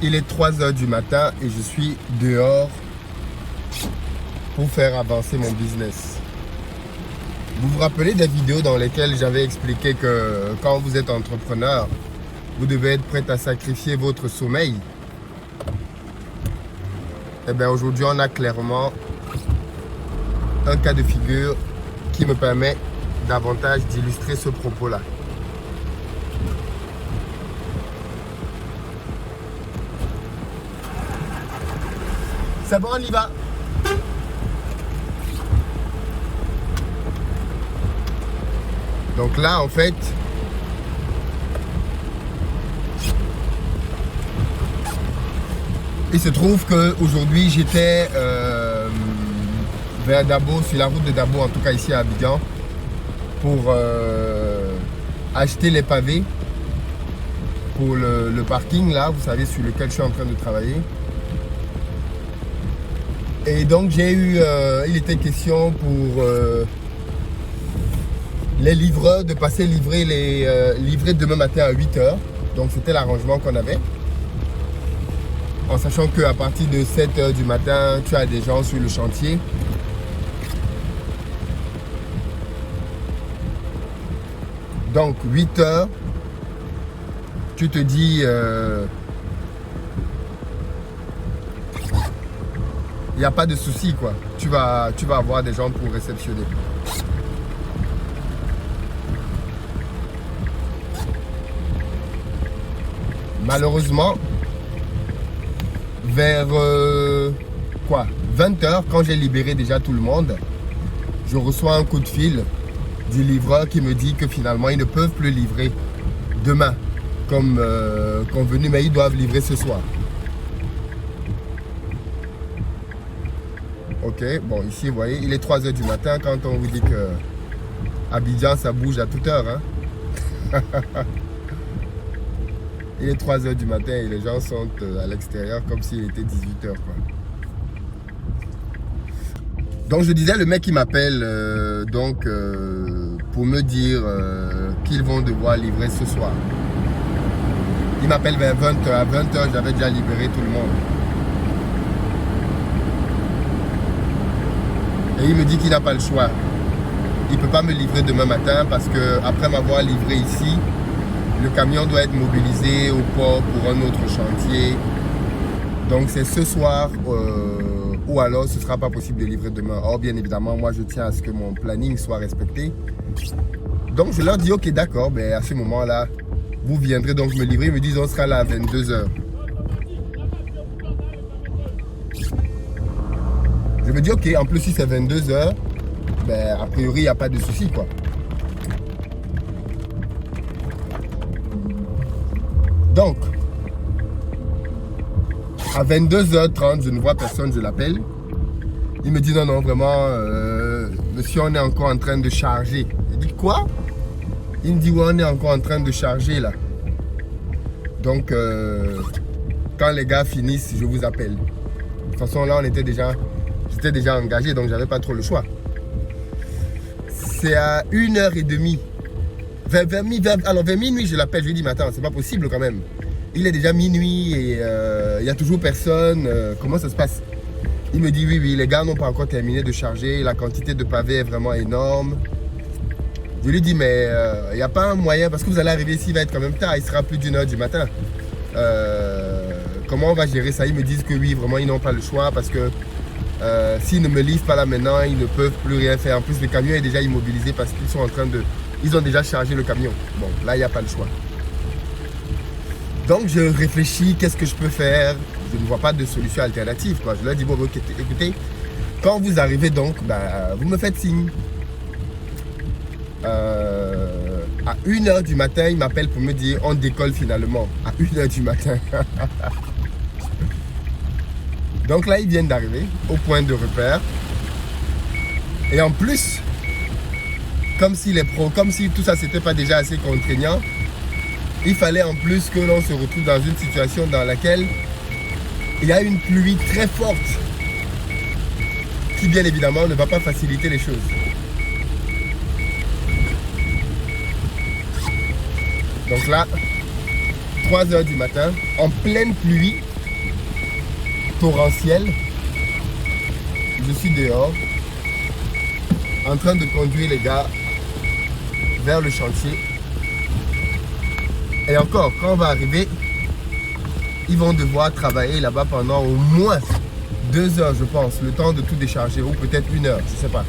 Il est 3 heures du matin et je suis dehors pour faire avancer mon business. Vous vous rappelez des vidéos dans lesquelles j'avais expliqué que quand vous êtes entrepreneur, vous devez être prêt à sacrifier votre sommeil? Eh bien aujourd'hui, on a clairement un cas de figure qui me permet davantage d'illustrer ce propos-là. C'est bon, on y va. Donc là, en fait, il se trouve qu'aujourd'hui, j'étais vers Dabo, sur la route de Dabo, en tout cas ici à Abidjan, pour acheter les pavés pour le parking, là, vous savez, sur lequel je suis en train de travailler. Et donc, j'ai eu, il était question pour les livreurs de passer livrer demain matin à 8 h. Donc, c'était l'arrangement qu'on avait. En sachant qu'à partir de 7 h du matin, tu as des gens sur le chantier. Donc, 8 h, tu te dis... il n'y a pas de souci, quoi. Tu vas avoir des gens pour réceptionner. Malheureusement, vers 20 h, quand j'ai libéré déjà tout le monde, je reçois un coup de fil du livreur qui me dit que finalement, ils ne peuvent plus livrer demain, comme convenu, mais ils doivent livrer ce soir. Ok, bon, ici, vous voyez, il est 3 h du matin quand on vous dit que Abidjan, ça bouge à toute heure. Hein? Il est 3 h du matin et les gens sont à l'extérieur comme s'il était 18 h. Quoi. Donc, je disais, le mec qui m'appelle pour me dire qu'ils vont devoir livrer ce soir. Il m'appelle vers 20 h. À 20 h, j'avais déjà libéré tout le monde. Et il me dit qu'il n'a pas le choix. Il ne peut pas me livrer demain matin parce qu'après m'avoir livré ici, le camion doit être mobilisé au port pour un autre chantier. Donc c'est ce soir ou alors ce ne sera pas possible de livrer demain. Or bien évidemment, moi je tiens à ce que mon planning soit respecté. Donc je leur dis ok d'accord, ben à ce moment-là, vous viendrez donc me livrer. Ils me disent on sera là à 22 h. Je me dis ok, en plus si c'est 22 h, ben a priori il n'y a pas de souci quoi. Donc, à 22 h 30, je ne vois personne, je l'appelle. Il me dit non, non, vraiment, monsieur, on est encore en train de charger. Je dis quoi? Il me dit ouais, on est encore en train de charger là. Donc, quand les gars finissent, je vous appelle. De toute façon, là, j'étais déjà engagé, donc j'avais pas trop le choix. C'est à 1 h 30. Vers minuit, je l'appelle, je lui dis, mais attends, c'est pas possible quand même. Il est déjà minuit et il n'y a toujours personne. Comment ça se passe? Il me dit, oui, les gars n'ont pas encore terminé de charger. La quantité de pavés est vraiment énorme. Je lui dis, mais il n'y a pas un moyen, parce que vous allez arriver ici, il va être quand même tard, il sera plus d'1 h du matin. Comment on va gérer ça? Ils me disent que oui, vraiment, ils n'ont pas le choix parce que s'ils ne me livrent pas là maintenant, ils ne peuvent plus rien faire. En plus, le camion est déjà immobilisé parce qu'ils sont en train de... Ils ont déjà chargé le camion. Bon, là, il n'y a pas le choix. Donc, je réfléchis, qu'est-ce que je peux faire? Je ne vois pas de solution alternative, quoi. Je leur dis, bon, ok, écoutez, quand vous arrivez donc, vous me faites signe. À 1 h du matin, il m'appelle pour me dire, on décolle finalement. À 1 h du matin. Donc là, ils viennent d'arriver au point de repère. Et en plus... comme si tout ça c'était pas déjà assez contraignant, il fallait en plus que l'on se retrouve dans une situation dans laquelle il y a une pluie très forte qui bien évidemment ne va pas faciliter les choses. Donc là, 3 h du matin, en pleine pluie, torrentielle. Je suis dehors, en train de conduire les gars vers le chantier. Et encore, quand on va arriver, ils vont devoir travailler là-bas pendant au moins 2 heures, je pense, le temps de tout décharger, ou peut-être 1 heure, je ne sais pas.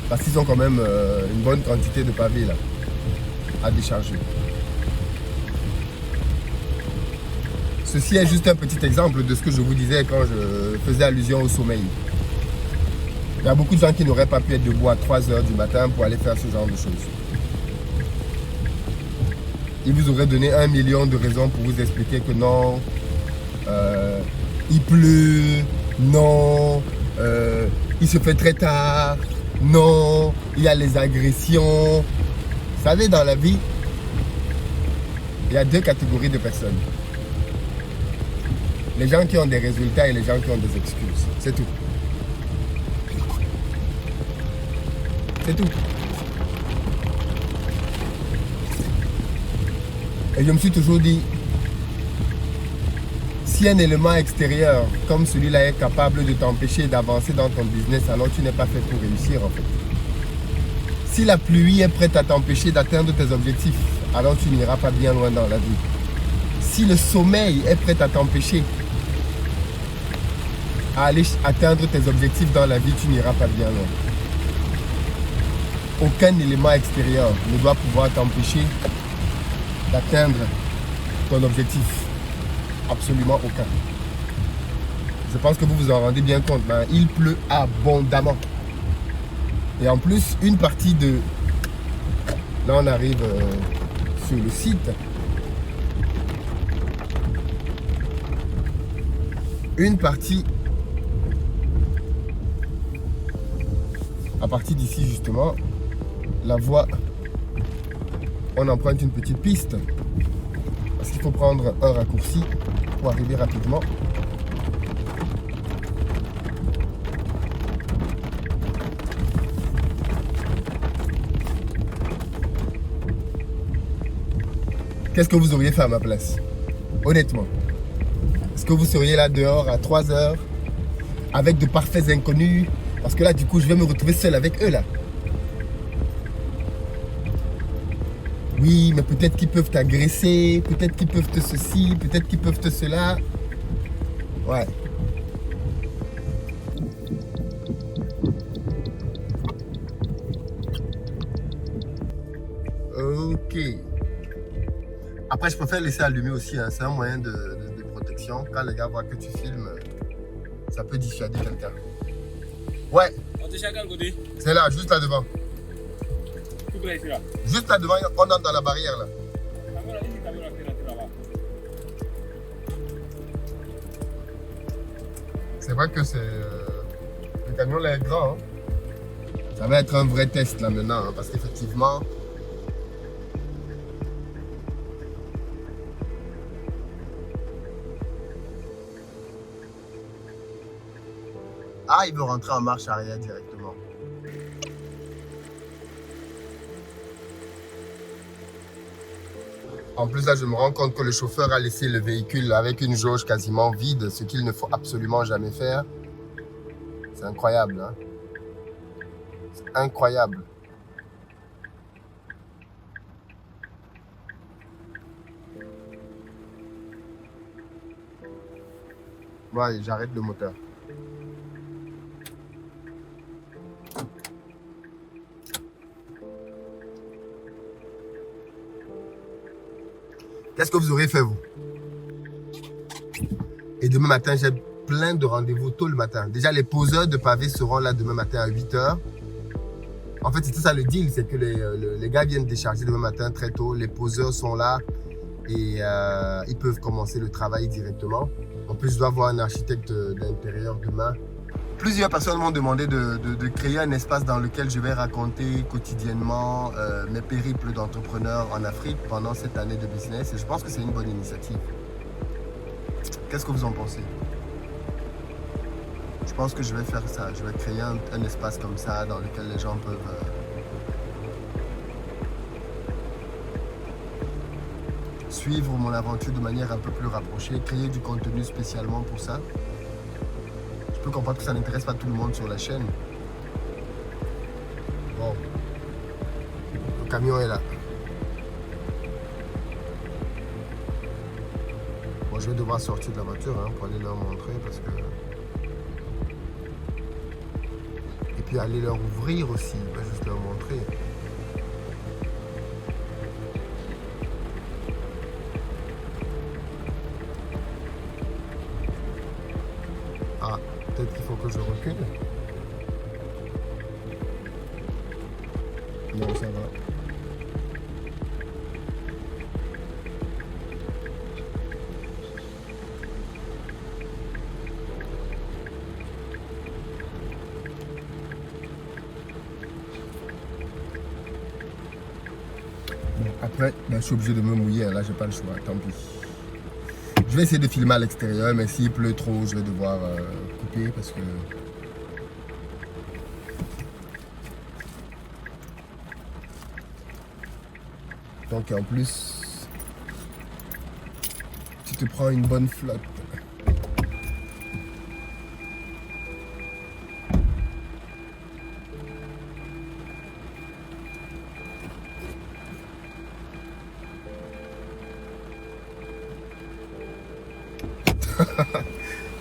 Parce qu'ils ont quand même une bonne quantité de pavés là, à décharger. Ceci est juste un petit exemple de ce que je vous disais quand je faisais allusion au sommeil. Il y a beaucoup de gens qui n'auraient pas pu être debout à 3 heures du matin pour aller faire ce genre de choses. Ils vous auraient donné 1 million de raisons pour vous expliquer que non, il pleut, non, il se fait très tard, non, il y a les agressions. Vous savez, dans la vie, il y a 2 catégories de personnes. Les gens qui ont des résultats et les gens qui ont des excuses. C'est tout. C'est tout. Et je me suis toujours dit, si un élément extérieur comme celui-là est capable de t'empêcher d'avancer dans ton business, alors tu n'es pas fait pour réussir en fait. Si la pluie est prête à t'empêcher d'atteindre tes objectifs, alors tu n'iras pas bien loin dans la vie. Si le sommeil est prêt à t'empêcher à aller atteindre tes objectifs dans la vie, tu n'iras pas bien loin. Aucun élément extérieur ne doit pouvoir t'empêcher d'atteindre ton objectif. Absolument aucun. Je pense que vous vous en rendez bien compte. Ben, il pleut abondamment. Et en plus, une partie de... Là, on arrive sur le site. Une partie... À partir d'ici, justement, la voie... On emprunte une petite piste. Parce qu'il faut prendre un raccourci pour arriver rapidement. Qu'est-ce que vous auriez fait à ma place? Honnêtement. Est-ce que vous seriez là dehors à 3 heures avec de parfaits inconnus? Parce que là, du coup, je vais me retrouver seul avec eux là. Oui, mais peut-être qu'ils peuvent t'agresser, peut-être qu'ils peuvent te ceci, peut-être qu'ils peuvent te cela. Ouais. Ok. Après, je préfère laisser allumer aussi, hein. C'est un moyen de protection. Quand les gars voient que tu filmes, ça peut dissuader quelqu'un. Ouais. C'est là, juste là devant. Juste là devant, on entre dans la barrière là. C'est vrai que c'est... le camion là est grand. Hein. Ça va être un vrai test là maintenant, hein, parce qu'effectivement... Ah, il veut rentrer en marche arrière directement. En plus, là, je me rends compte que le chauffeur a laissé le véhicule avec une jauge quasiment vide, ce qu'il ne faut absolument jamais faire. C'est incroyable, hein? C'est incroyable. Ouais, j'arrête le moteur. Qu'est-ce que vous auriez fait, vous? Et demain matin, j'ai plein de rendez-vous tôt le matin. Déjà, les poseurs de pavés seront là demain matin à 8 h. En fait, c'est ça le deal, c'est que les gars viennent décharger demain matin très tôt. Les poseurs sont là et ils peuvent commencer le travail directement. En plus, je dois avoir un architecte d'intérieur demain. Plusieurs personnes m'ont demandé de créer un espace dans lequel je vais raconter quotidiennement mes périples d'entrepreneur en Afrique pendant cette année de business. Et je pense que c'est une bonne initiative. Qu'est-ce que vous en pensez? Je pense que je vais faire ça. Je vais créer un espace comme ça dans lequel les gens peuvent suivre mon aventure de manière un peu plus rapprochée, créer du contenu spécialement pour ça. Je peux comprendre que ça n'intéresse pas tout le monde sur la chaîne. Bon, le camion est là. Bon, je vais devoir sortir de la voiture pour aller leur montrer parce que... Et puis aller leur ouvrir aussi, pas juste leur montrer. Ah, peut-être qu'il faut que je recule. Non, ça va. Après, je suis obligé de me mouiller, là j'ai pas le choix, tant pis. Je vais essayer de filmer à l'extérieur, mais s'il pleut trop, je vais devoir couper parce que... Donc en plus, tu te prends une bonne flotte.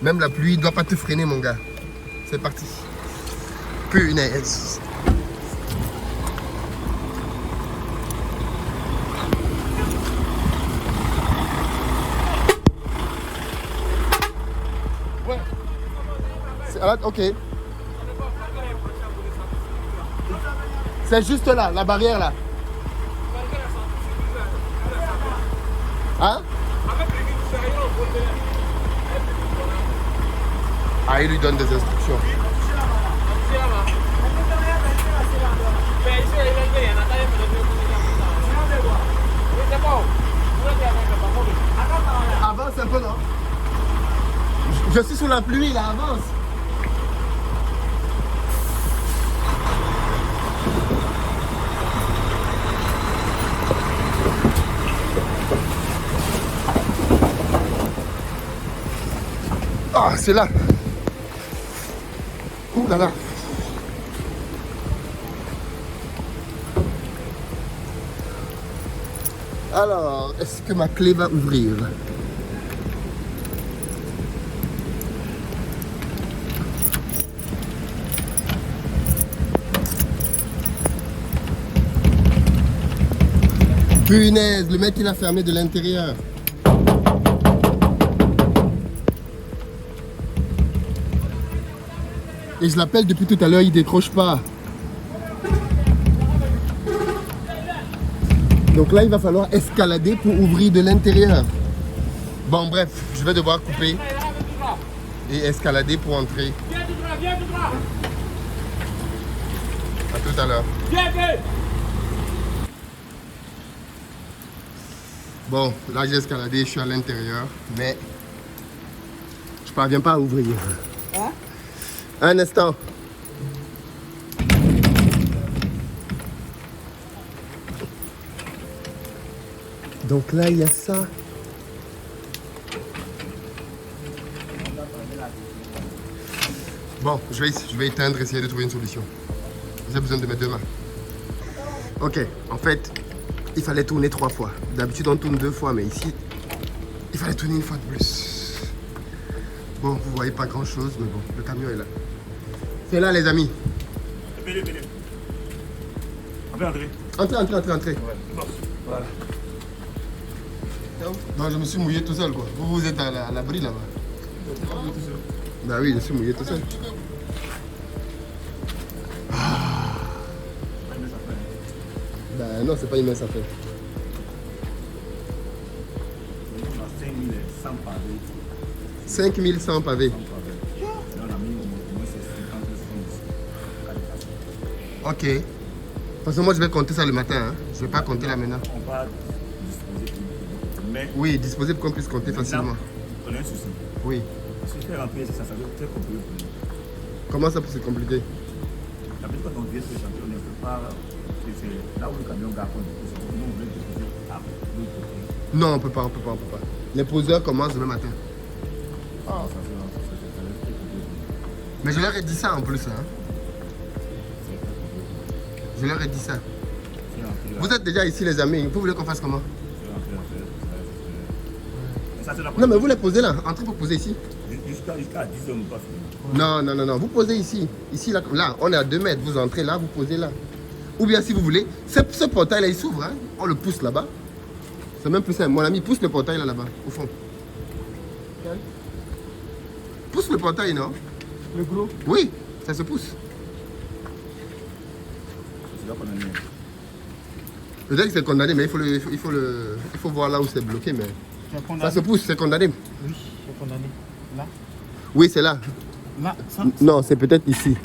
Même la pluie ne doit pas te freiner, mon gars. C'est parti. Punaise. Ouais. Ok. C'est juste là, la barrière là. Hein? Ah, il lui donne des instructions. Avance un peu, non? Je suis sous la pluie, là, avance. Ah, c'est là. Ouh là là. Alors, est-ce que ma clé va ouvrir? Punaise, le mec il a fermé de l'intérieur. Et je l'appelle depuis tout à l'heure, il décroche pas. Donc là, il va falloir escalader pour ouvrir de l'intérieur. Bon, bref, je vais devoir couper et escalader pour entrer. À tout à l'heure. Bon, là j'ai escaladé, je suis à l'intérieur, mais je parviens pas à ouvrir. Hein? Un instant. Donc là, il y a ça. Bon, je vais éteindre, essayer de trouver une solution. J'ai besoin de mes deux mains. Ok, en fait, il fallait tourner 3 fois. D'habitude, on tourne 2 fois, mais ici, il fallait tourner 1 fois de plus. Bon, vous voyez pas grand chose, mais bon, le camion est là. C'est là, les amis. Venez. On peut entrer. Entrez. Ouais. Bon, voilà. Non, je me suis mouillé tout seul, quoi. Vous êtes à l'abri là-bas. Bah oui, je suis mouillé tout seul. Bah non, c'est pas immense affaire. On a 5100 pavés. 5100 pavés. On a mis au moins 50 Ok. Parce que moi, je vais compter ça le matin. Hein. Je vais pas compter là maintenant. On va disposer plus. Mais Oui, disposer pour qu'on puisse compter facilement. on a un souci. Oui. Si je fais remplir ça, ça doit être très compliqué. Comment ça peut se compliquer? La plupart quand on vient sur le chantier, on ne peut pas. C'est là où le camion garde, nous on veut disposer à l'autre côté. Non, on peut pas. Les poseurs commencent demain matin. Ah, Mais je leur ai dit ça en plus. Hein. Je leur ai dit ça. Vous êtes déjà ici les amis, vous voulez qu'on fasse comment? Non mais vous les posez là, entrez pour poser ici. Jusqu'à 10 heures, on ne peut pas finir. Non, vous posez ici. Ici, là, on est à 2 mètres, vous entrez là, vous posez là. Ou bien si vous voulez, ce portail là il s'ouvre, hein. On le pousse là-bas. C'est même plus simple, mon ami pousse le portail là-bas, au fond. Pousse le portail, non? Le gros? Oui, ça se pousse. C'est là qu'on a mis. Peut-être que c'est condamné, mais il faut voir là où c'est bloqué, mais ça se pousse, c'est condamné. Oui, c'est condamné. Là? Oui, c'est là. Là, ça? Non, c'est peut-être ici.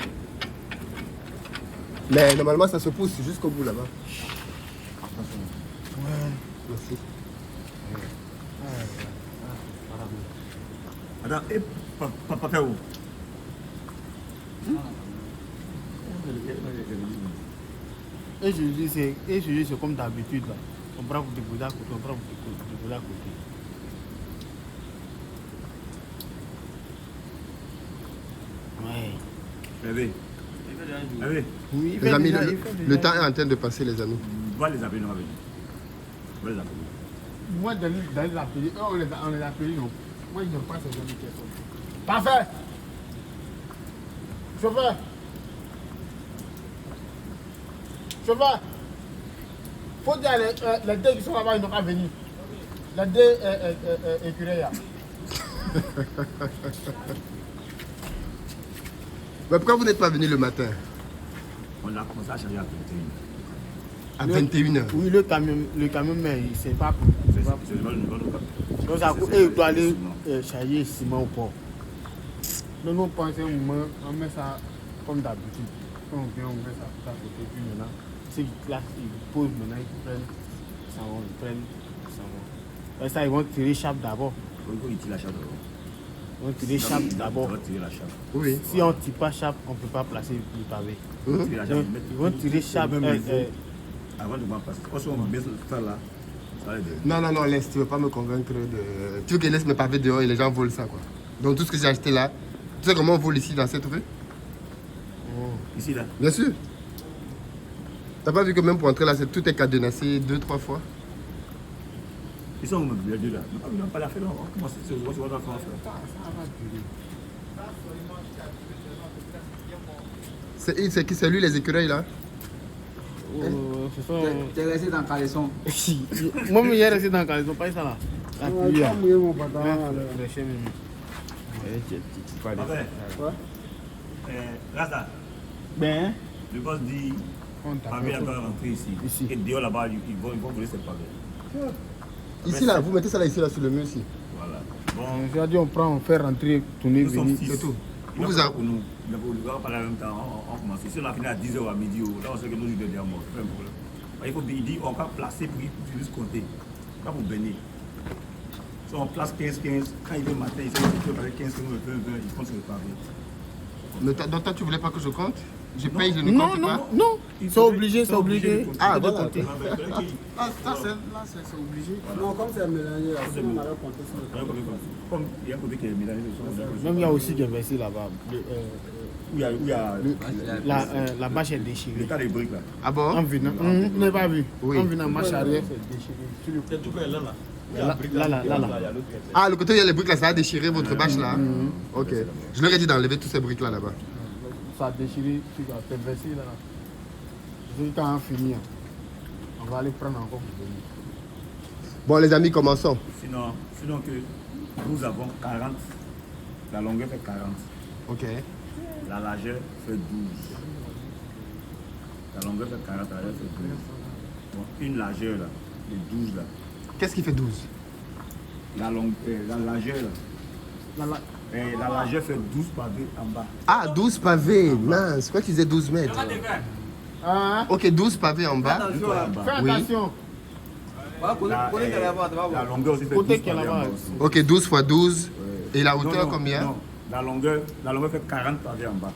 Mais normalement, ça se pousse jusqu'au bout là-bas. Ouais. Merci. Attends, et papa où? Et je dis, c'est comme d'habitude là. On prend pour te poser à côté, on prend pour te poser à côté. Ouais. Bébé. Bébé. Oui, il Les fait amis, déjà- le il fait le déjà- temps est en train de passer, les amis. On va les appeler, non, avec. On va les appeler. Moi, dans les appelés, on les appelés, non. Moi, je n'aime pas ces gens qui sont. Parfait! Chauffeur! Chauffeur! Faut dire les deux qui sont là-bas, ils n'ont pas venir. Les deux écureuils là. Mais pourquoi vous n'êtes pas venu le matin? On a commencé à charger à 21h. À 21h. Oui, le camion, mais il ne sait pas. C'est le bon cap. Donc, ça coûte, il doit aller charger ciment au port. Donc, nous, on pense un moment, on met ça comme d'habitude. Quand on vient, on met ça tout à côté. Puis maintenant, ceux qui classent, ils posent maintenant, ils prennent ça, ils prennent ça. Et ça, ils vont tirer chape d'abord. Il faut qu'il tire la chape d'abord. Ils vont tirer chape d'abord. On va tirer la chape. Oui. Si on ne tire pas chape, on ne peut pas placer le pavé. Tirer la chape, Donc, mettre- ils vont tirer chape. Même niveau. Avant de m'en passer. Quand on met ça là, ça va aider. Non, laisse, tu veux pas me convaincre de... Tu veux que je laisse mes pavés dehors et les gens volent ça, quoi. Donc tout ce que j'ai acheté là, tu sais comment on vole ici dans cette rue? Ici là. Bien sûr. T'as pas vu que même pour entrer là, tout est cadenassé 2-3 fois? Ils sont où les deux là? On n'a pas la fait, non. On commence à se voir, on va faire. Ça va durer. C'est qui? C'est lui les écureuils là? Ce sont... Tu es resté dans caleçon. Si. Moi, je suis resté dans le caleçon, pas ça là. La pluie là. mon pantalon. Fraîcheur, même. Parfait. Rasta, Ben, le boss dit, on t'a Pavé doit rentrer ici. Ici. Et dehors là-bas, ils vont voler ses pavés. Ici là, vous mettez ça là ici là sur le mur ici. Voilà. Bon, Je dit, on prend, on fait rentrer, tourner, nous sommes venir. 6. c'est tout. Vous Vous vous a- pour nous. On va parler en même temps, on commence. Si on a fini à 10h à midi, là on sait que nous, nous devons mort. C'est pas un problème. Il faut il dit, on va placer pour qu'ils puissent compter. Pas pour bénir. Si on place 15-15, quand il vient le matin, il fait qu'il peut 15, 20, il compte sur le pavé. Mais donc toi tu voulais pas que je compte? Je paye, je ne Non, compte non, pas? non. Ils C'est sont obligé, c'est obligé. de compter. Ah, de voilà. compter. Ah, ça c'est obligé. Non, comme c'est mélangé là, sinon on avait compté sur le Comme il y a un côté qui est mélangé, Même il y a aussi des versets là-bas. où il y a La bâche est le déchirée. tas de briques là. Ah En bon? venant, vous n'avez pas vu? Oui. En venant, marche arrière, c'est déchiré. Tu le- C'est tout près là, là. Là. Il y a l'autre qui est- Ah, le côté où il y a les briques là, ça a déchiré votre bâche là? Ok. Je leur ai dit d'enlever tous ces briques là là-bas. Ça a déchiré, tu vas te verser là. Je dis quand on finit, on va aller prendre encore pour venir. Bon les amis, commençons. Sinon que nous avons 40, la longueur fait 40, Ok. la largeur fait 12. La longueur fait 40, la largeur fait 12. Bon, une largeur là, de 12 là. Qu'est-ce qui fait 12? La largeur là. La largeur fait 12 pavés en bas. Ah, 12 pavés. Mince, quoi tu disais 12 mètres? Ah, Ok, 12 pavés en bas. Attention, En hein. bas. fais Oui. attention. Voilà, connais qu'elle est là-bas, tu vas La voir. longueur aussi fait Côté 12 qui est pavés en là-bas bas aussi. aussi. Ok, 12 fois 12. Et la Non, hauteur non, combien? non. La longueur fait 40 pavés en bas.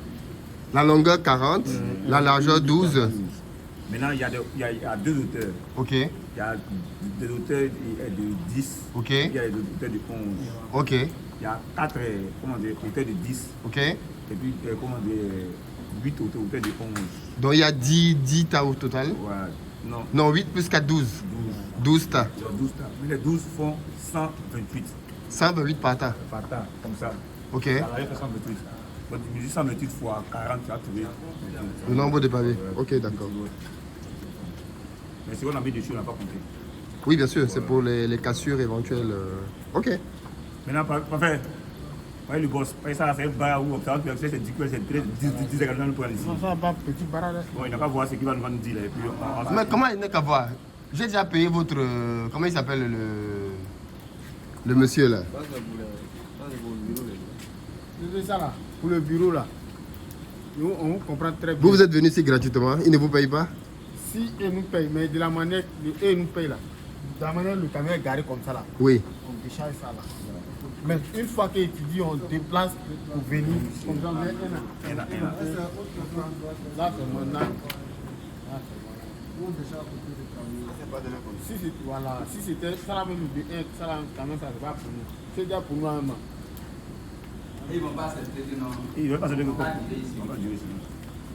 La longueur 40, la largeur 12. Maintenant, il y a deux auteurs. Ok. Il y a des auteurs de 10. Ok. Il y a des auteurs de 11. Ok. Il y a 4 auteurs de 10. Ok. Et puis, 8 auteurs de 11. Donc il y a 10 tas au total. Ouais. Non. Non, 8 plus 4, 12. 12 tas. 12 tas. Mais les 12 font 128 128 par tas. par tas, comme ça. Ok. Ça arrive à 128. Donc, tu me dis 128 fois 40, tu vas trouver Le nombre de pavés. Ok, d'accord. Mais si on a mis dessus, on n'a pas compté. Oui, bien sûr, c'est pour les cassures éventuelles. Ok. Maintenant, parfait. Ouais, le boss, ça a fait un bar où on c'est 10 également pour aller ici. Ça va pas petit barrage. Bon, il n'a qu'à voir ce qu'il va nous dire. Et puis, Mais comment il n'est qu'à voir? J'ai déjà payé votre... comment il s'appelle le monsieur là? Ça, c'est pour le bureau. C'est ça là, pour le bureau là. Nous, on comprend très bien. Vous êtes venu ici gratuitement, il ne vous paye pas? Si ils nous payent, mais de la manière que eux nous payent là, de la manière le camion est garé comme ça là, Oui. on décharge ça là. Mais une fois qu'ils étudient, on déplace pour venir, comme ça, on met un an. Là, c'est mon âge. Si c'était ça là, même ça là, quand même, ça ne va pas pour nous. C'est déjà pour nous un an. Ils vont pas s'intéresser, non. il ne veut pas se dire On va durer ici. qu'on va durer ici.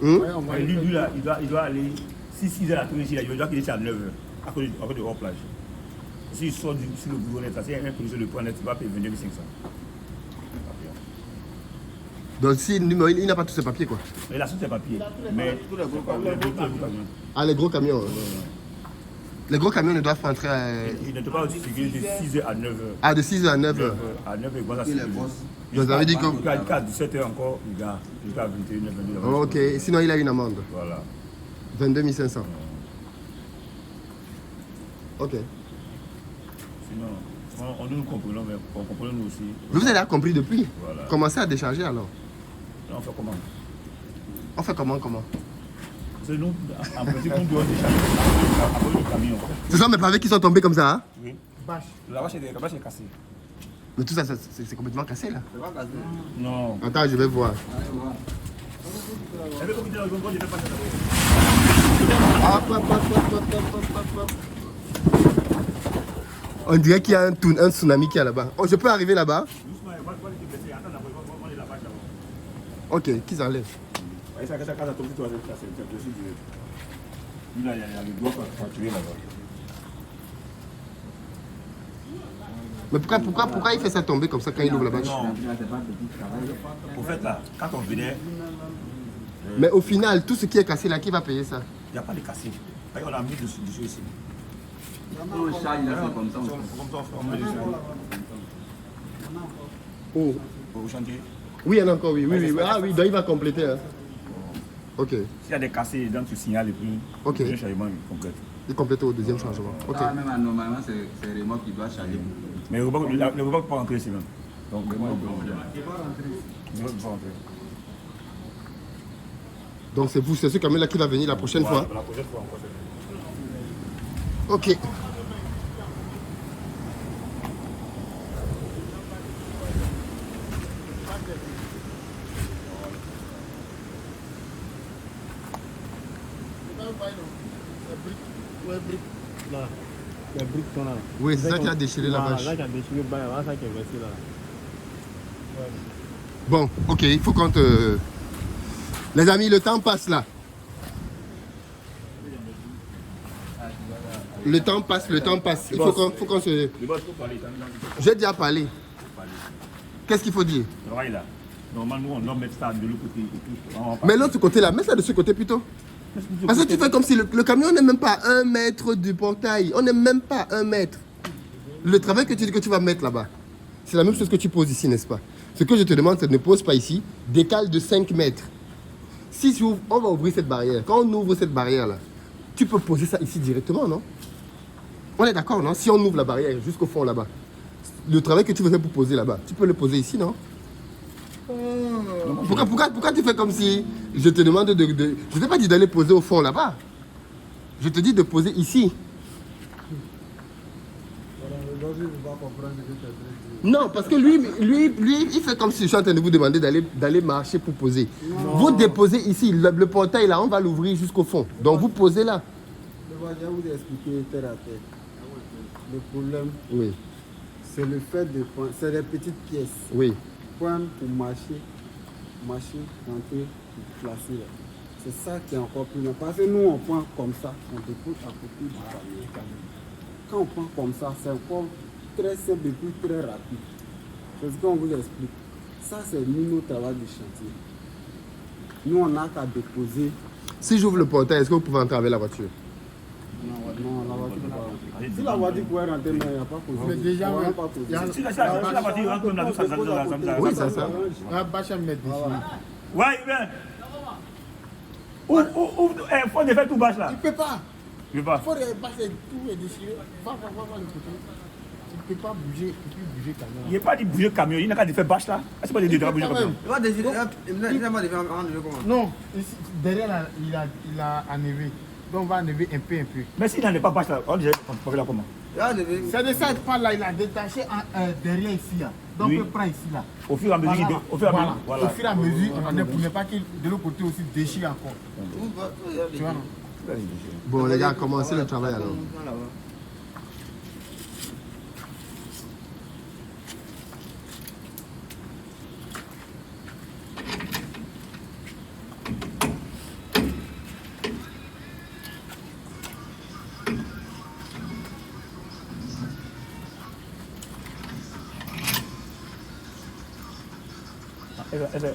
Ouais, on va Ouais, lui là, il doit aller, si 6 heures à tourner ici, il doit quitter à 9 heures, à cause de hors plage. S'il sort sur le bureau net, c'est un policier de point net, il va payer 22 500. Donc si, il n'a pas tous ses papiers quoi. Mais il a tous ses papiers. Mais tous les gros camions. Ah, les gros camions. Les gros camions ne doivent pas entrer Il ne peut pas aussi circuler de 6h à 9h. Ah, de 6h à 9h. À 9h, il commence à Et les circuler. boss. Donc ça veut dire que... Jusqu'à 17h encore, il gagne. Jusqu'à 21h, 22h. Ok, sinon il a une amende. Voilà. 22 500. Ok. Sinon, nous comprenons, mais on comprenons nous aussi. Vous avez compris depuis? Voilà. Commencez à décharger alors. Là, on fait comment? On fait comment? C'est nous, en principe, nous devons décharger après le camion. Ce sont mes pavés qui sont tombés comme ça, hein? Oui. bâche. La vache est cassée. Mais tout ça, c'est complètement cassé là. C'est pas cassé. Non. Attends, je vais voir. Allez voir. Elle veut qu'on dise, je vais pas ça. Hop. On dirait qu'il y a un tsunami qui est là-bas. Oh, je peux arriver là-bas? Doucement, il va te blesser. Attends, on est la vache d'abord. Ok, qu'ils enlèvent. Ça casse à tomber, tu vas c'est possible. Lui là, il y a le doigt fracturé là-bas. Mais pourquoi il fait ça tomber comme ça quand il ouvre la bâche? Non. C'est pas petit travail. Au fait, là, quand on venait, Mais au final, tout ce qui est cassé là, qui va payer ça? il n'y a pas de cassé. On a mis dessus ici. On charge là, c'est comme ça. Comme ça, on met dessus. Oh. Au chantier. Oui, il y en a encore, oui. Ah oui, donc il va compléter. Hein. Ok. S'il y a des cassés dedans, tu signales et puis Ok. le changement il complète. Il complète au deuxième changement. Ok. Ah, même normalement, c'est le remorque qui doit charger. Mais le robot ne peut pas rentrer ici même. Donc, le robot ne peut pas rentrer. Donc c'est vous, c'est ce camion là qui va venir la prochaine fois. La prochaine fois, on va faire. Ok. Là, les briques sont là. Oui, c'est ça qui a déchiré la vache. Là, qui a déchiré le bail, voilà ça qui est versé là. Bon, ok, il faut qu'on te... Les amis, le temps passe là. Le temps passe. Il faut qu'on se... Le boss, il faut parler. J'ai déjà parlé. Qu'est-ce qu'il faut dire? Travail là. Normalement, on doit mettre ça de l'autre côté. Et tout. Mais l'autre côté là, mets ça de ce côté plutôt. Parce que tu fais comme si le camion n'est même pas à 1 mètre du portail. On n'est même pas à 1 mètre. Le travail que tu vas mettre là-bas, c'est la même chose que tu poses ici, n'est-ce pas? Ce que je te demande, c'est ne pose pas ici, décale de 5 mètres. Si on va ouvrir cette barrière, quand on ouvre cette barrière-là, tu peux poser ça ici directement, non? On est d'accord, non? Si on ouvre la barrière jusqu'au fond là-bas, le travail que tu faisais pour poser là-bas, tu peux le poser ici, non? Pourquoi tu fais comme si je te demande de... Je ne t'ai pas dit d'aller poser au fond là-bas. Je te dis de poser ici. Aujourd'hui, il ne va pas comprendre ce que tu es en train de dire. Non, parce que lui, il fait comme si je suis en train de vous demander d'aller marcher pour poser. Vous déposez ici, le portail là, on va l'ouvrir jusqu'au fond. Donc vous posez là. Je vais vous expliquer terre à terre. Le problème, Oui, c'est le fait de prendre. C'est des petites pièces. oui. Prendre pour marcher, rentrer, placer. Là. C'est ça qui est encore plus long. Parce que nous, on prend comme ça, on dépose à côté du camion. Quand on prend comme ça, c'est encore très simple et puis très rapide. C'est ce qu'on vous explique. Ça, c'est nous, notre travail de chantier. Nous, on n'a qu'à déposer. Si j'ouvre le portail, est-ce que vous pouvez entrer avec la voiture? Non, la voiture ne peut pas rentrer. Si la voiture pouvait rentrer, mais il n'y a pas posé. Mais déjà, on n'a pas posé. Si la voiture rentre comme la douce, ça Oui, c'est ça. la bâche à mettre ici. Ouais, bien. Il faut défaire tout bâche là. Il ne peut pas. Je veux pas. Il faut les bâches, tout est déchiré. Va le côté. Il ne peut pas bouger. Il ne peut plus bouger camion. Il n'y a pas de bouger camion, il n'a qu'à défaire bâche là. Est-ce que tu pas bouger camion? Il va décider, il n'a pas de faire en comment. Non, ici, derrière là, il a enlevé. Donc on va enlever un peu. Mais s'il n'en est pas bâche là, on dirait qu'on fait là comment? Il va lever. C'est de ça, pas là, il a détaché derrière ici là. Donc Oui. on prend ici là. Au fur et à mesure, Voilà. au fur et à mesure. Voilà. Au fur et à mesure, on en est pour ne pas qu'il de l'autre côté aussi déchire encore. Tu vois, non? Bon, les gars, commencez le travail alors.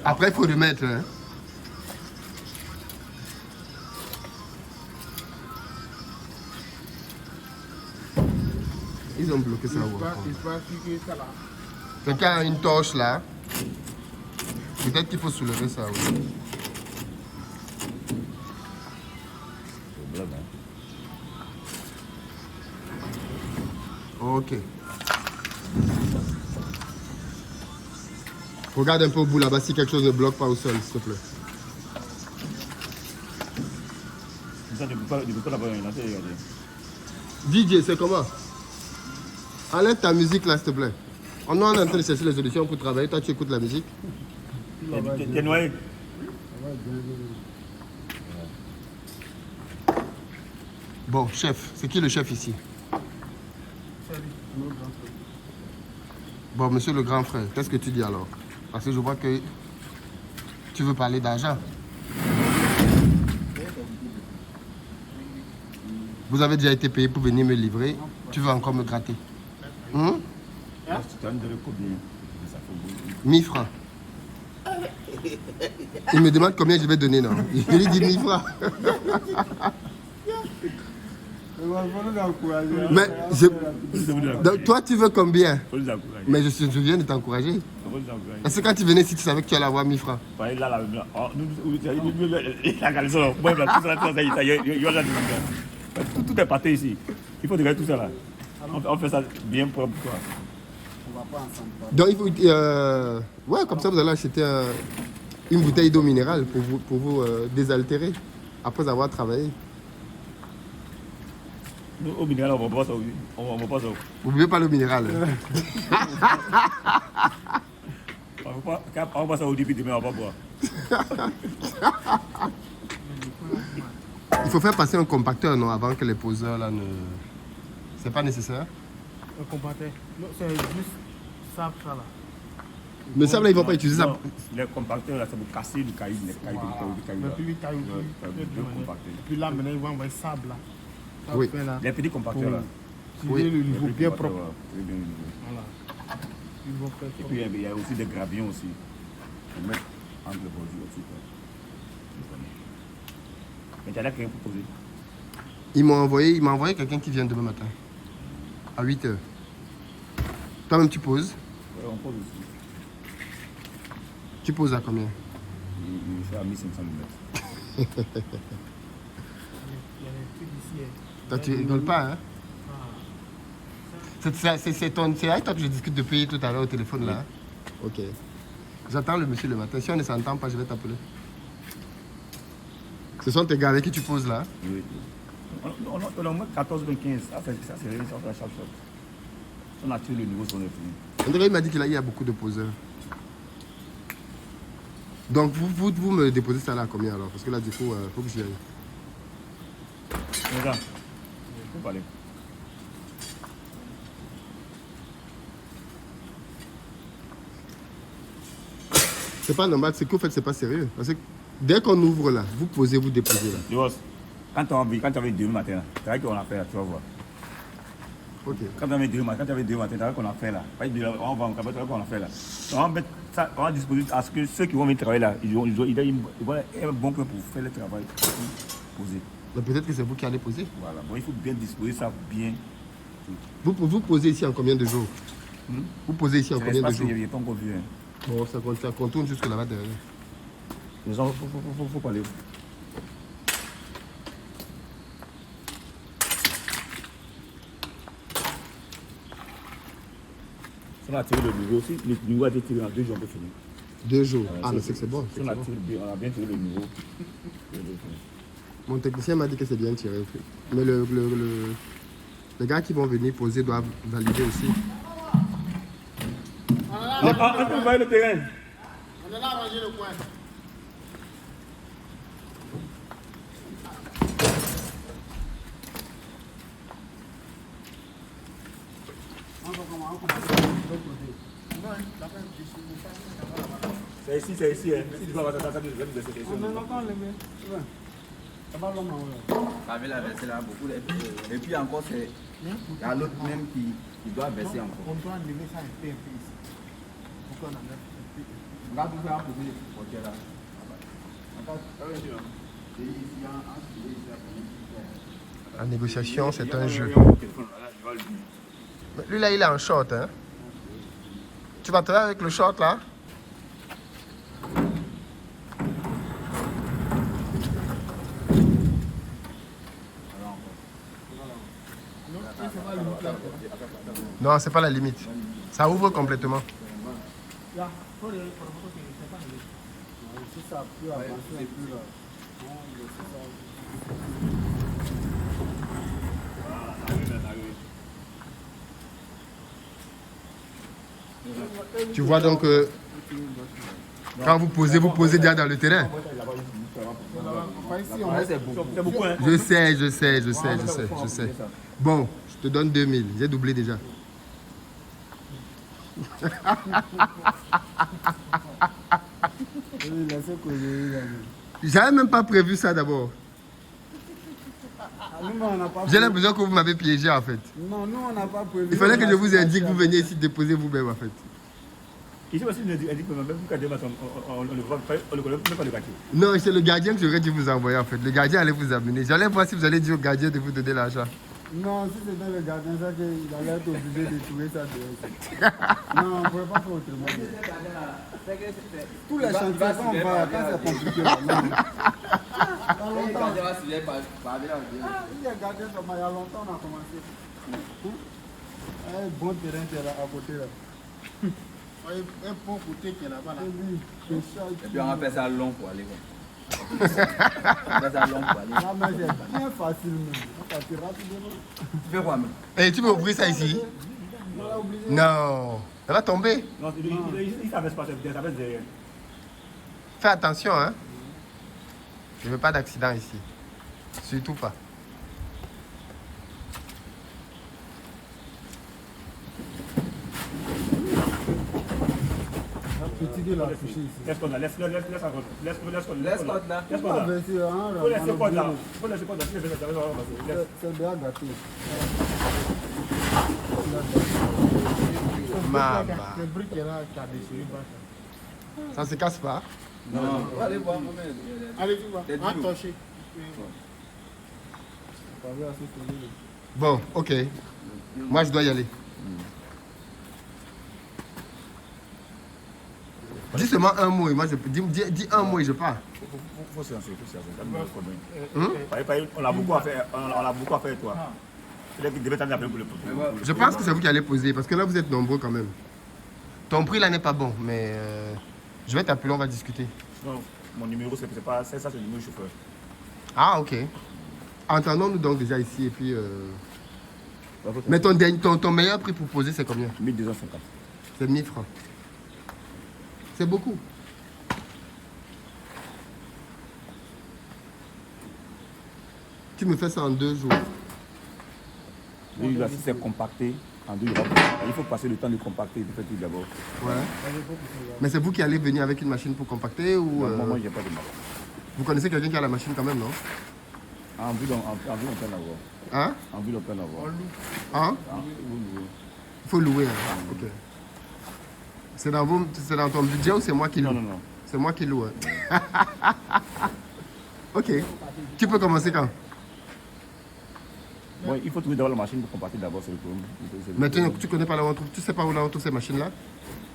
Après, il faut remettre. Hein. Ils ont bloqué ça. Il faut appliquer ça là. Quelqu'un a une torche là. Peut-être qu'il faut soulever ça. Oui. Ok. Regarde un peu au bout là-bas si quelque chose ne bloque pas au sol, s'il te plaît. Ça, tu peux pas l'avoir lancé, regardez. DJ, c'est comment? Enlève ta musique là, s'il te plaît. On est en train de chercher les solutions pour travailler. Toi, tu écoutes la musique. T'es noyé. Bon, chef, c'est qui le chef ici? Bon, monsieur le grand frère, qu'est-ce que tu dis alors? Parce que je vois que tu veux parler d'argent. Vous avez déjà été payé pour venir me livrer. Tu veux encore me gratter? Tu as une de combien? 1000 francs. Il me demande combien je vais donner, non? Je lui dis 1000 francs. Mais donc, toi, tu veux combien? Faut les encourager. Mais je viens de t'encourager. Faut les encourager. Est-ce que quand tu venais ici, tu savais que tu allais avoir 1000 francs? Là, là, il a gagné ça. Moi, tout ça, tout est parti ici. Il faut regarder tout ça là. On fait ça bien propre pour toi. On va pas ensemble. Donc, il faut. Ouais, comme ça, vous allez acheter une bouteille d'eau minérale pour vous désaltérer après avoir travaillé. Nous, au minéral, on va pas ça. On va pas ça. Vous ne buvez pas l'eau minérale. On va pas ça au début, mais on va pas boire. Il faut faire passer un compacteur, non, avant que les poseurs là ne. C'est pas nécessaire. Un compacteur. Non, c'est juste ça là. Le sable, là, ils ne vont pas utiliser ça. Non, les compacteurs, là, c'est pour casser le caillou. Les cailloux, Mais plus vite, caillou, deux compacteurs. puis là, maintenant, ils vont envoyer sable là. Ça Oui. fait là. Les petits compacteurs là. Pour utiliser le niveau bien propre. Oui, bien niveau. Voilà. Ils vont faire Et puis il y a aussi des gravillons aussi. Pour mettre entre les bordures aussi. Mais tu as là quelqu'un pour poser. Il m'a envoyé quelqu'un qui vient demain matin. À 8 h. Toi-même, tu poses. Ouais, on pose aussi. Tu poses à combien? Il fait à 1500 mètres. Il y a des trucs ici. Toi, tu rigoles pas, hein? C'est avec toi que je discute depuis tout à l'heure au téléphone, là. Ok. J'attends le monsieur le matin. Si on ne s'entend pas, je vais t'appeler. Ce sont tes gars avec qui tu poses, là. Oui. On a au moins 14 ou 15. Ça, c'est rien, ça fait la chaque chose. On a tiré le niveau sur le fini. André, il m'a dit qu'il y a beaucoup de poseurs. Donc, vous me déposez ça là à combien alors? Parce que là, du coup, faut que j'y aille. Regarde. Faut parler. C'est pas normal, c'est que vous faites, c'est pas sérieux. Parce que dès qu'on ouvre là, vous posez, vous déposez là. Dios, quand tu avais demain matin, c'est vrai qu'on a fait là, tu vas voir. Ok. Quand tu avais demain matin, c'est vrai qu'on a fait là. On va en cabinet, c'est vrai qu'on a fait là. On va disposer à ce que ceux qui vont venir travailler là, ils vont un bon point pour faire le travail posé. Donc peut-être que c'est vous qui allez poser. Voilà, bon, il faut bien disposer ça bien. Vous posez ici en combien de jours? Vous posez ici en C'est combien de l'espace jours? qu'il n'y a pas encore vu. Hein. Bon, ça contourne jusque là-bas derrière. Les gens, faut parler. Si on a tiré le niveau, si le niveau a été tiré en 2 jours, on peut finir. 2 jours. Ah, mais c'est que c'est bon. Si on a bien tiré le niveau, Mon technicien m'a dit que c'est bien tiré. Mais les gars qui vont venir poser doivent valider aussi. on peut voir le terrain. On est là à ranger le coin. On va commencer de l'autre côté. Non, la peine, je suis pas. C'est ici. Hein. Si tu vas voir ça, ça devrait nous laisser. On a encore les mains. Ça va l'homme en Avec la verser là, beaucoup. Et puis encore, c'est. Il y a l'autre même qui doit verser encore. On doit enlever ça un peu ici. Pourquoi on enlève un peu? Regarde tout ça pour poser les portières là. La négociation, c'est un jeu. Mais lui là, il est en short. Hein? Tu vas te faire avec le short là? Non, c'est pas la limite. Ça ouvre complètement. Là, pour le photo, c'est pas le. Si ça peut avancer un peu là. Tu vois donc quand vous posez déjà dans le terrain. C'est beaucoup, hein. Je sais. Bon, je te donne 2000. J'ai doublé déjà. J'avais même pas prévu ça d'abord. J'ai l'impression que vous m'avez piégé en fait. Non, nous on n'a pas prévu. Il fallait que je vous indique que vous veniez ici déposer vous-même en fait. Ici aussi, on dit que même quand on ne voit pas, on ne connaît même pas le quartier. Non, c'est le gardien que j'aurais dû vous envoyer en fait. Le gardien allait vous amener. J'allais voir si vous allez dire au gardien de vous donner l'argent. Non, si c'était le gardien, ça qu'il allait être obligé de trouver ça dehors. Non, on ne pouvait pas faire autrement. Tous les chantiers, quand on va, quand c'est compliqué. Il y a gardien, il y a longtemps on a commencé. Un bon terrain qui est là à côté là. Un bon côté qui est là-bas là. Et puis on va faire ça long pour aller. On va faire ça long pour aller. Là, mais c'est bien facile même. On va faire rapidement. Tu fais quoi même? Et tu veux ouvrir ça ici? On l'a obligé. Non. Ça va tomber. Non, il s'avère pas, ça va derrière. Fais attention, hein. Je veux pas d'accident ici. Surtout pas. Petit de la toucher ici. Laisse qu'on a, laisse qu'on là. Laisse Ah, ben, c'est un Faut laisser quoi là? Faut laisser quoi là? C'est bien gâté. Maman. Le brique est là qui a déchiré pas. Ça se casse pas. Non, allez voir. Allez, tu vois. T'es dur. Entoché. Bon, ok. Moi, je dois y aller. Dis seulement un mot et moi je peux. Dis un mot et je pars. Faut se lancer, on a beaucoup à faire, toi. Peut-être qu'il devait t'appeler pour le problème. Je pense que c'est vous qui allez poser parce que là vous êtes nombreux quand même. Ton prix là n'est pas bon, mais je vais t'appeler, on va discuter. Non, mon numéro c'est pas ça, c'est le numéro du chauffeur. Ah ok. Entendons-nous donc déjà ici et puis Mais ton meilleur prix pour poser, c'est combien? 1250. C'est 1000 francs. C'est beaucoup. Tu me fais ça en 2 jours. Oui, là, si c'est compacté, en 2 jours, il faut passer le temps de compacter de faire tout d'abord. Ouais. Mais c'est vous qui allez venir avec une machine pour compacter ou... Moi, j'ai pas de mal. Vous connaissez quelqu'un qui a la machine quand même, non? En ville, on peut en avoir. Hein? En ville, on peut en avoir. Hein? Il faut louer. Hein? Ok. C'est dans ton budget ou c'est moi qui loue? Non, non, non. C'est moi qui loue. Hein? Ok. Tu peux commencer quand? Bon, il faut trouver d'abord la machine pour compacter d'abord sur le problème. Mais tu connais pas là où on trouve, tu sais pas où là on trouve ces machines-là?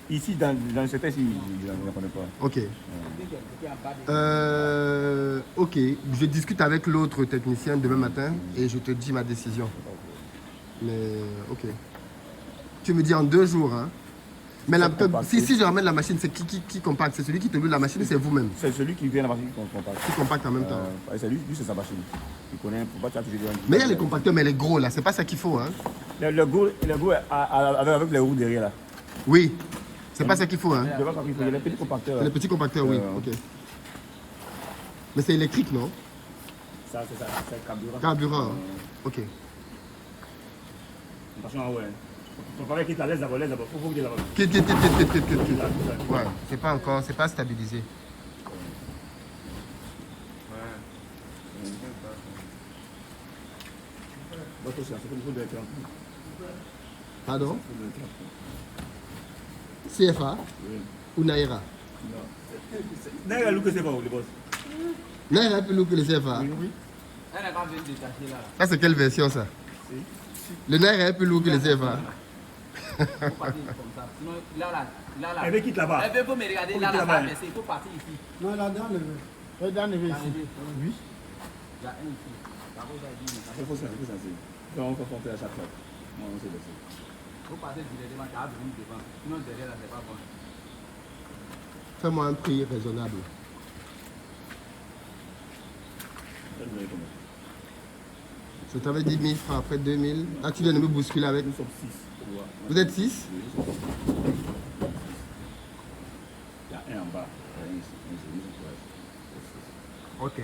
Ici, dans le secteur, je ne connais pas. Ok. Ok. Je discute avec l'autre technicien demain matin et je te dis ma décision. Mais ok. Tu me dis en 2 jours, hein? Mais si je ramène la machine, c'est qui compacte? C'est celui qui te loue la machine ou c'est vous-même? C'est celui qui vient la machine qui compacte. Qui compacte en même temps? C'est lui, c'est sa machine. Il connaît, faut pas toujours dire. Mais il y a les compacteurs, mais les gros là, c'est pas ça qu'il faut, hein? Le gros avec les roues derrière là. Oui. C'est pas ça qu'il faut, hein? Je vois qu'il faut. Il y a les petits compacteurs. Les petits compacteurs, oui. Ok. Mais c'est électrique, non? Ça, c'est carburant. Carburant. Hein? Ok. Attention, ouais. Faut pas qu'il t'allaise d'abord, faut dire d'abord. Ouais, c'est pas encore, c'est pas stabilisé. Pardon? CFA ou Naira? Naira, look, c'est pas où, les boss? Naira est plus lourd que le CFA. Oui. Ça, c'est quelle version ça? Le Naira est plus lourd que le CFA. Elle veut quitter là-bas. Elle veut me regarder là, là-bas, mais il faut partir ici. Non, là, dans le... Ouais, dans le ici. Oui. Il y a un ici. Il faut sentir. On faut faire à chaque fois. On sait de ça. Il faut passer directement, tu as venu devant. Sinon, derrière, là, c'est pas bon. Fais-moi un prix raisonnable. Je t'avais dit 1000 francs, après 2000. Ah, tu viens de me bousculer avec. Nous sommes 6. Vous êtes 6? Il y a un en bas. Ok.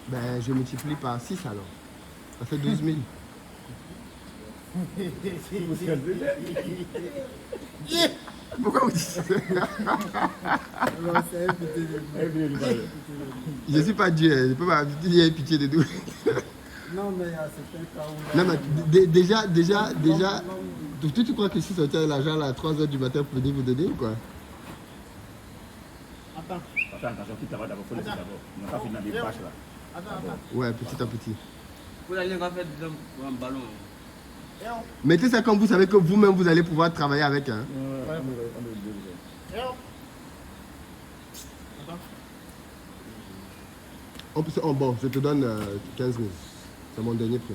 Ben, je multiplie par 6 alors. Ça fait 12 000. Pourquoi vous dites ça? Non, c'est un petit peu. Je ne suis pas Dieu, je ne peux pas dire pitié de nous. Non, mais il y a certains cas où... Non, mais déjà, tu crois que si sorti avec l'argent là, à 3h du matin pour venir vous donner ou quoi? Attends. Attention, quitte là-bas d'abord, faut laisser d'abord. On n'a pas fini dans des bâches là. Attends. Ouais, petit à petit. Vous allez faire un ballon. Mettez ça comme vous savez que vous-même vous allez pouvoir travailler avec. Hein. Bon, je te donne 15 000. C'est mon dernier prix.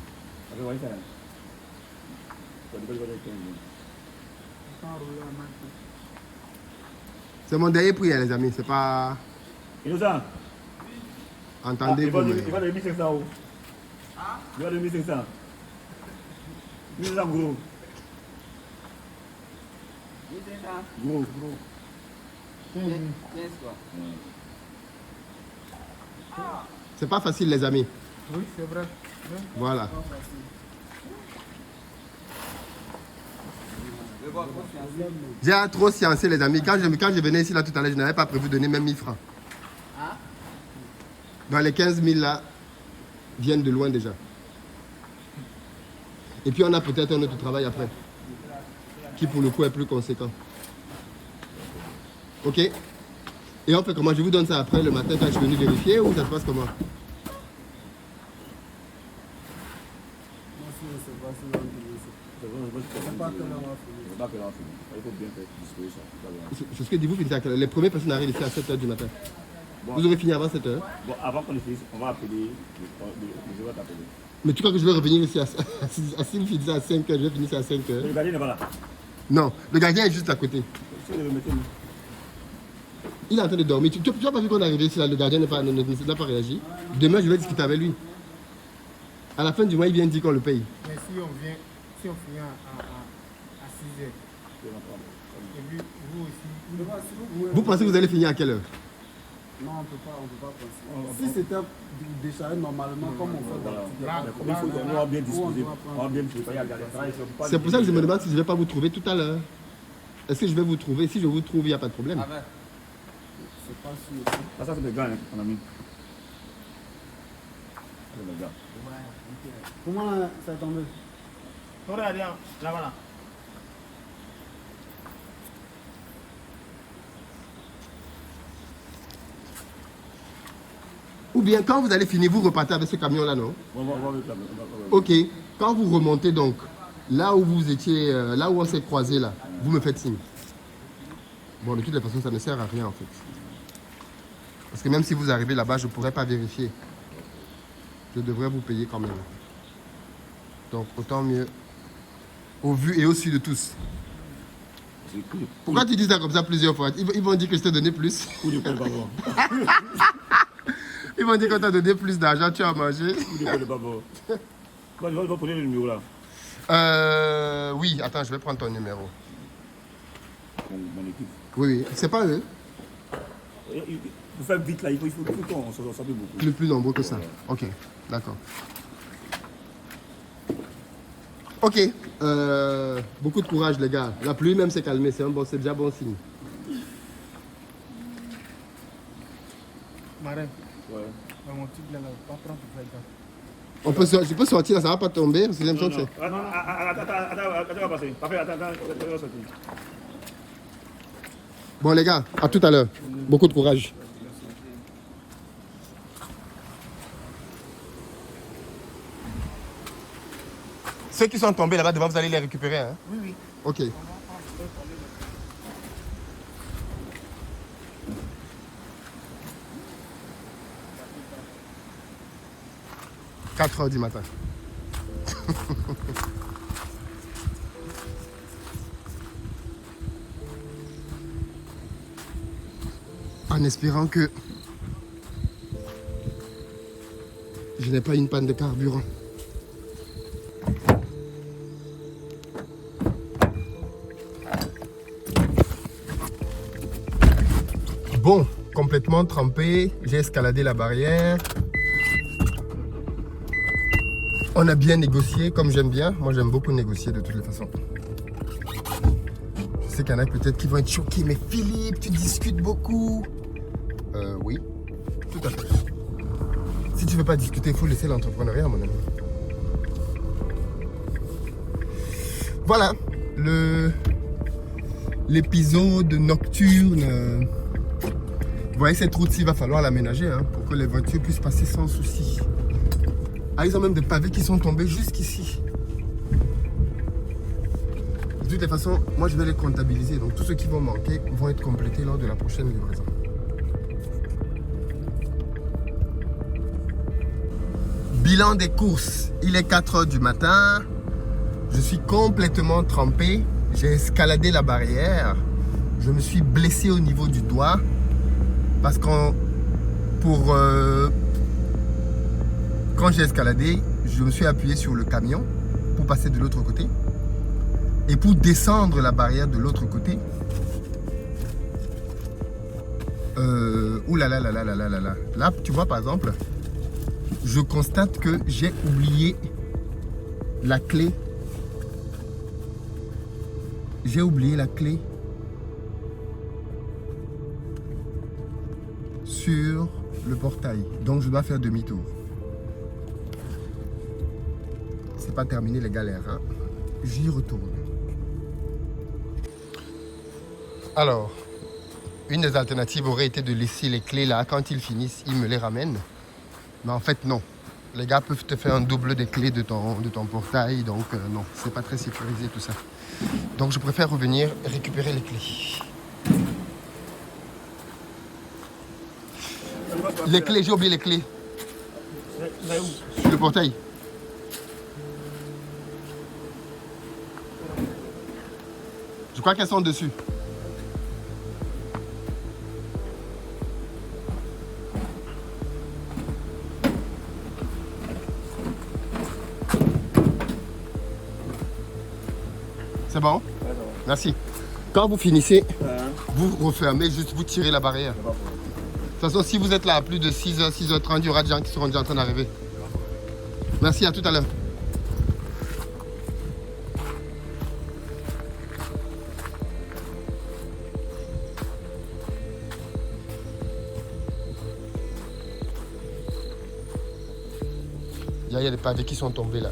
C'est mon dernier prix, hein, les amis. C'est pas. Innocent. Entendez-vous. Il va de 1500 euros. Il va de 1500. 1500 gros. Gros. 15 quoi. C'est pas facile, les amis. Oui, c'est vrai. Voilà. J'ai trop sciencé, les amis. Quand je venais ici là tout à l'heure, je n'avais pas prévu de donner même 1000 francs. Dans les 15 000 là, viennent de loin déjà. Et puis on a peut-être un autre travail après, qui pour le coup est plus conséquent. Ok? Et on fait comment? Je vous donne ça après le matin quand je suis venu vérifier ou ça se passe comment? Moi, si je sais pas si on dit ça. C'est pas que l'on va finir. Il faut bien faire disposer ça. C'est ce que dit vous finissez à quelle heure? Les premières personnes arrivent ici à 7h du matin. Bon. Vous aurez fini avant 7h? Bon, avant qu'on le finisse, on va appeler. Je vais t'appeler. Mais tu crois que je vais revenir ici si vous finissez à 5h, je vais finir ici à 5h? Le gardien n'est pas là. Non, le gardien est juste à côté. Mettez-le. Il est en train de dormir. Tu n'as pas vu qu'on est arrivé ici, là, le gardien n'a pas réagi. Demain, je vais discuter avec lui. À la fin du mois, il vient dire qu'on le paye. Mais si on finit à 6 heures, et puis vous aussi, Vous pensez que vous allez finir à quelle heure? Non, on peut pas penser. Si c'était déchargé normalement, comme on fait d'habitude. là, Comme il faut, on va bien disposer. On va bien préparer à garder. C'est pour ça que je me demande si je ne vais pas vous trouver tout à l'heure. Est-ce que je vais vous trouver? Si je vous trouve, il n'y a pas de problème. C'est pas sûr. Ah, ça, c'est le gars, hein, mon ami. C'est le gars. Comment ça est tombé? regardez, là, voilà. Ou bien quand vous allez finir, vous repartez avec ce camion-là, non? On va avec la. Ok. Quand vous remontez donc, là où vous étiez, là où on s'est croisé là, vous me faites signe. Bon, de toutes les façons, ça ne sert à rien en fait. Parce que même si vous arrivez là-bas, je ne pourrais pas vérifier. Je devrais vous payer quand même. Donc, autant mieux. Au vu et au su de tous. Pourquoi tu dis ça comme ça plusieurs fois? Ils vont dire que je t'ai donné plus. Ils vont dire qu'on t'a donné plus d'argent, tu as mangé. Tu vas prendre le numéro là. Oui, attends, je vais prendre ton numéro. Mon équipe. Oui, c'est pas eux. Pour faire vite là, il faut qu'on se ressemble beaucoup. Plus nombreux que ça. Ok, d'accord. Ok, beaucoup de courage les gars. La pluie même s'est calmée, c'est déjà bon signe. Marin, Ouais. dans mon type là, pas prendre pour faire ça. Je peux sortir là, ça va pas tomber. C'est l'impression que c'est. Attends, on va passer. Parfait, attends, on va sortir. Bon les gars, à tout à l'heure. Beaucoup de courage. Ceux qui sont tombés là-bas devant, vous allez les récupérer, hein? Oui, oui. Ok. « 4h du matin. » En espérant que je n'ai pas une panne de carburant. Bon, complètement trempé, j'ai escaladé la barrière. On a bien négocié, comme j'aime bien. Moi, j'aime beaucoup négocier de toutes les façons. Je sais qu'il y en a peut-être qui vont être choqués. Mais Philippe, tu discutes beaucoup. Oui, tout à fait. Si tu ne veux pas discuter, il faut laisser l'entrepreneuriat, mon ami. Voilà, l'épisode nocturne. Vous voyez, cette route-ci, il va falloir l'aménager hein, pour que les voitures puissent passer sans souci. Ah, ils ont même des pavés qui sont tombés jusqu'ici. De toutes les façons, moi je vais les comptabiliser. Donc tous ceux qui vont manquer vont être complétés lors de la prochaine livraison. Bilan des courses. Il est 4h du matin. Je suis complètement trempé. J'ai escaladé la barrière. Je me suis blessé au niveau du doigt. Parce que quand j'ai escaladé, je me suis appuyé sur le camion pour passer de l'autre côté. Et pour descendre la barrière de l'autre côté, là, tu vois par exemple, je constate que j'ai oublié la clé. J'ai oublié la clé sur le portail. Donc je dois faire demi-tour. C'est pas terminé les galères, hein. J'y retourne. Alors, une des alternatives aurait été de laisser les clés là. Quand ils finissent, ils me les ramènent. Mais en fait, non. Les gars peuvent te faire un double des clés de ton portail. Donc, non, c'est pas très sécurisé tout ça. Donc, je préfère revenir récupérer les clés. Les clés, j'ai oublié les clés. Sur le portail. Je crois qu'elles sont dessus. C'est bon? Merci. Quand vous finissez, vous refermez, juste vous tirez la barrière. De toute façon, si vous êtes là à plus de 6h, 6h30, il y aura des gens qui seront déjà en train d'arriver. Merci, à tout à l'heure. Il y a des pavés qui sont tombés là.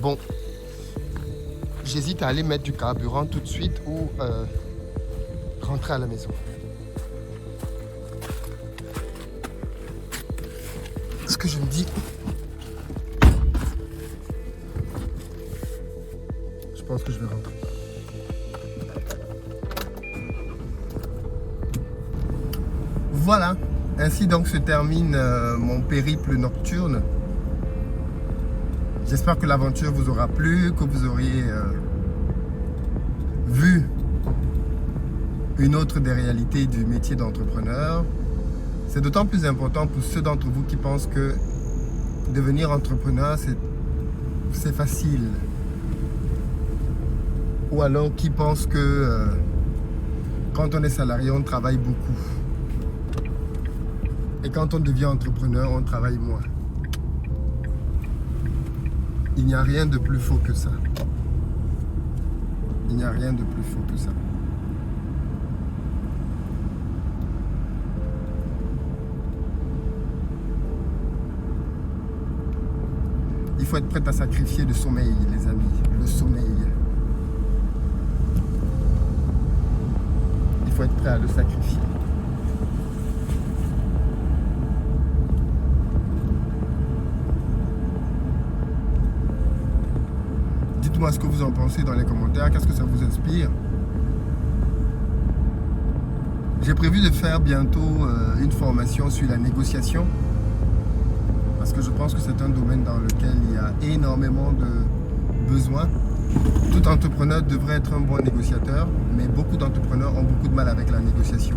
Bon, j'hésite à aller mettre du carburant tout de suite ou rentrer à la maison. Ce que je me dis, je pense que je vais rentrer. Voilà, ainsi donc se termine mon périple nocturne. J'espère que l'aventure vous aura plu, que vous auriez vu une autre des réalités du métier d'entrepreneur. C'est d'autant plus important pour ceux d'entre vous qui pensent que devenir entrepreneur, c'est facile. Ou alors qui pensent que quand on est salarié, on travaille beaucoup. Et quand on devient entrepreneur, on travaille moins. Il n'y a rien de plus faux que ça. Il n'y a rien de plus faux que ça. Il faut être prêt à sacrifier le sommeil, les amis. Le sommeil. Il faut être prêt à le sacrifier. Dites-moi ce que vous en pensez dans les commentaires, qu'est-ce que ça vous inspire. J'ai prévu de faire bientôt une formation sur la négociation parce que je pense que c'est un domaine dans lequel il y a énormément de besoins. Tout entrepreneur devrait être un bon négociateur, mais beaucoup d'entrepreneurs ont beaucoup de mal avec la négociation,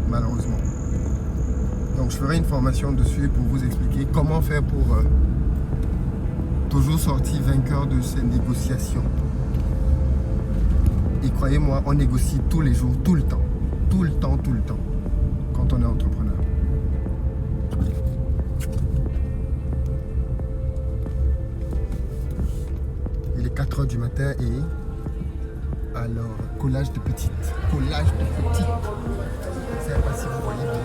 malheureusement. Donc je ferai une formation dessus pour vous expliquer comment faire pour toujours sortir vainqueur de ces négociations. Et croyez-moi, on négocie tous les jours, tout le temps. Tout le temps, quand on est entrepreneur. Il est 4h du matin et... Alors, collage de petites. Collage de petites. Je ne sais pas si vous voyez bien.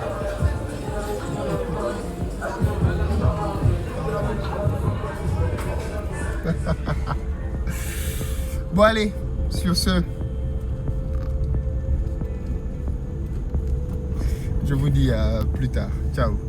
Bon allez, sur ce, je vous dis à plus tard. Ciao.